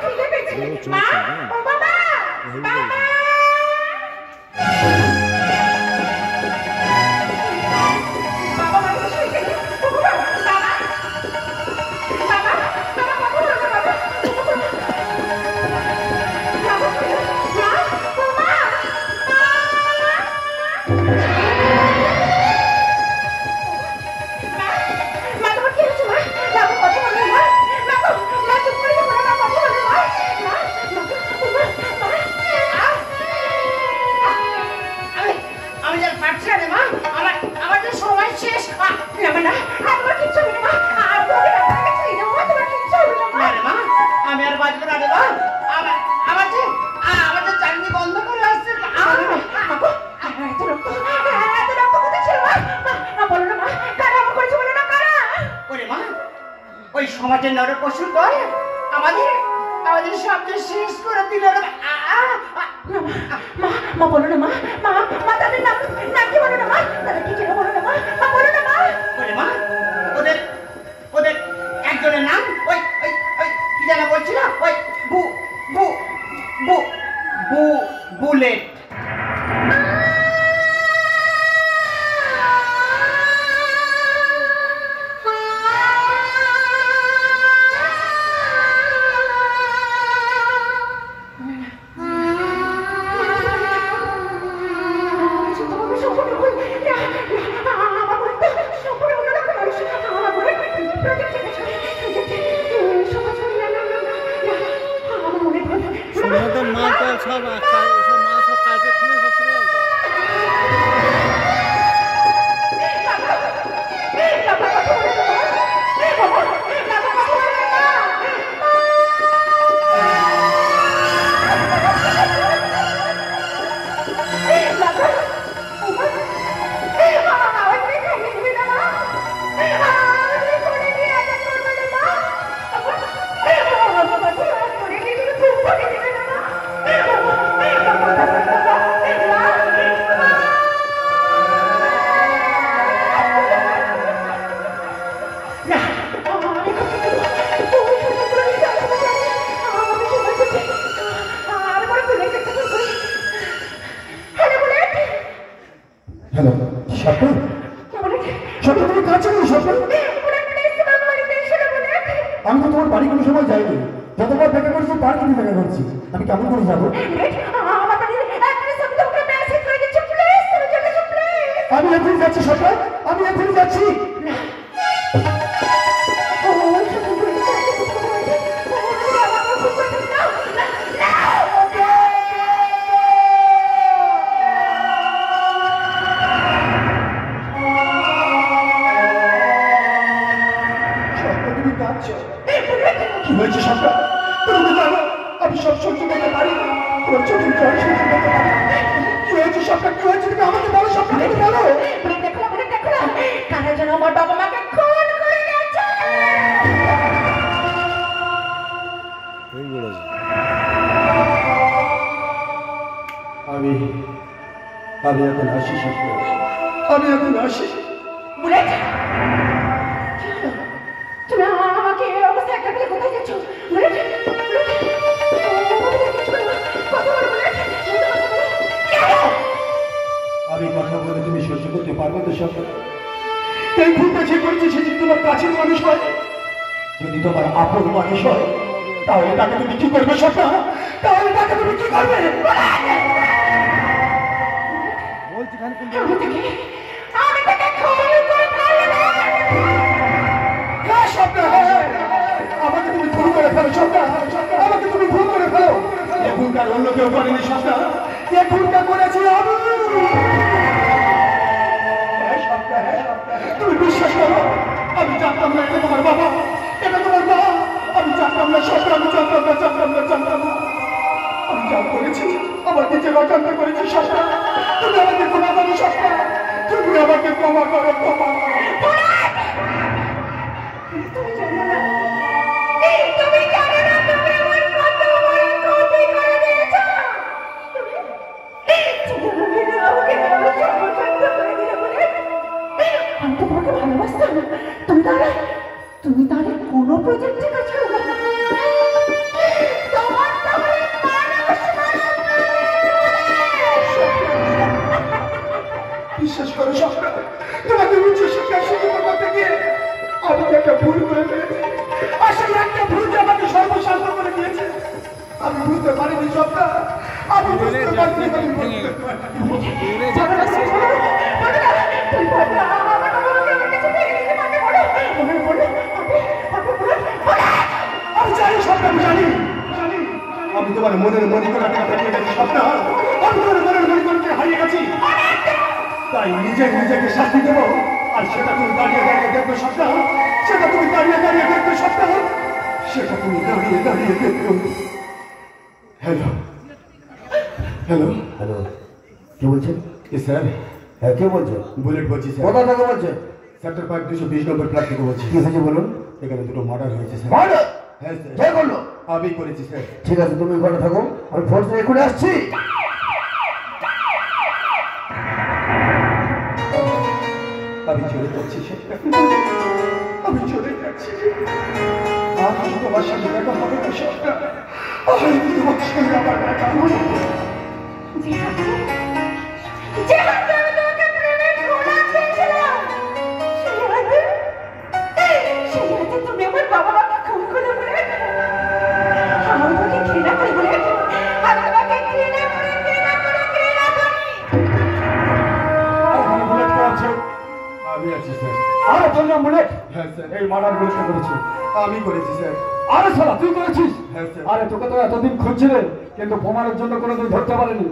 খিদে পেয়েছে মা ও বাবা বাবা সমাজের নরপশুর দল আমাদের শব্দ শেষ করে দিল। মা বলো না মা মা মা তাদের নাম কি বলো না মা তাদের কি ছিল বলো না মা বলো না মা মা ওদের একজনের নাম ওই ওই ওই কি যেন বলছিল ওই বু বু বু বু বুলেট। আমি কেমন করে যাবো? আমি এখনই যাচ্ছি সরকার, আমি এখনই যাচ্ছি। তুমি কাঁদছো কি হয়েছে সরকার? তুমি তো জানো আমি সব সহ্য করতে পারি না। তোর চোখের জল সহ্য করতে পারি না। কি হয়েছে সরকার? কি হয়েছে তুমি আমাকে বলো সরকার, তুমি বলো। দেখো কারা যেন আমার বাবা মাকে খুন করে গেছে। আমি এখন আসি সরকার, আমি এখন আসি। বুলেট তুমি আমাকে এই অবস্থায় একটা পেলে কোথায় যাচ্ছ? বুলেট আমি কথা বলে তুমি সহ্য করতে পারবে তো সরকার? এই ভুলটা যে করেছে সে যদি তোমার কাছের মানুষ হয়, যদি তোমার আপন মানুষ হয়, তাহলে তাকে তুমি কি করবে সরকার? তাহলে তাকে তুমি কি করবে? আমাকে তুমি ভুল করে ফেলো সরকার, আমাকে তুমি ভুল করে ফেলো। এখনকার অন্য কেউ করেনি সরকার, এ ভুলটা করেছি আমি। তুমি বিশ্বাস করো আমি জানতাম না এটা তোমার বাবা, এটা তোমার মা। আমি জানতাম না সরকার, আমি জানতাম না। আমি যা করেছি আমার নিজের অজান্ত করেছি সরকার। তুমি আমাকে ক্ষমা করো সরকার, তুমি আমাকে ক্ষমা করো। তুমি জানো না তুমি আমার কত বড় ক্ষতি করে দিয়েছো। আমি তো তোমাকে ভালোবাসতাম না, তুমি তাহলে কোনো প্রজেক্টে কাজ করো না। আমি বুঝতে পারিনি সবটা। আমি বুঝতে পারিনি। আমি জানি সবটা, আমি জানি। আমি তোমার মনের মণিকণাকে হারিয়ে গেছি স্বপ্না। আমি তোমার মনের মণিকণাকে হারিয়ে গেছি। তাই নিজেকে শাস্তি দেবো। আর সেটা তুমি দাঁড়িয়ে দাঁড়িয়ে দেখবে স্বপ্না। সেটা তুমি দাঁড়িয়ে দাঁড়িয়ে দেখবে স্বপ্না। সেটা তুমি দাঁড়িয়ে দাঁড়িয়ে দেখবে। হ্যালো হ্যালো হ্যালো, কে বলছেন? স্যার, হ্যাঁ, কে বলছেন? বুলেট বলছি স্যার। কোথা থেকে বলছেন? সেক্টর 5 220 নম্বর ফ্ল্যাট থেকে বলছি। কি হয়েছে বলুন? এখানে দুটো মার্ডার হয়েছে স্যার। মার্ডার? হ্যাঁ স্যার। কে করলো? আমি করেছি স্যার। ঠিক আছে, তুমি ঘরে থাকো, আমি ফোর্স এখনই আসছি। আমি চলে যাচ্ছি স্যার। আমি চলে যাচ্ছি। আর তোমার সাথে দেখা হবে না সবটা। আর তোমার সঙ্গে আমার দেখা হবে না। আমি আছি স্যার। আরে তোর নাম বুলেট? হ্যাঁ স্যার। এই মার্ডার বুলেটকে করেছে? আমি করেছি স্যার। আরে শালা, তুই করেছিস? হ্যাঁ স্যার। আরে তোকে তো এতদিন খুঁজছিলেন, কিন্তু প্রমাণের জন্য কোনোদিন ধরতে পারেনি।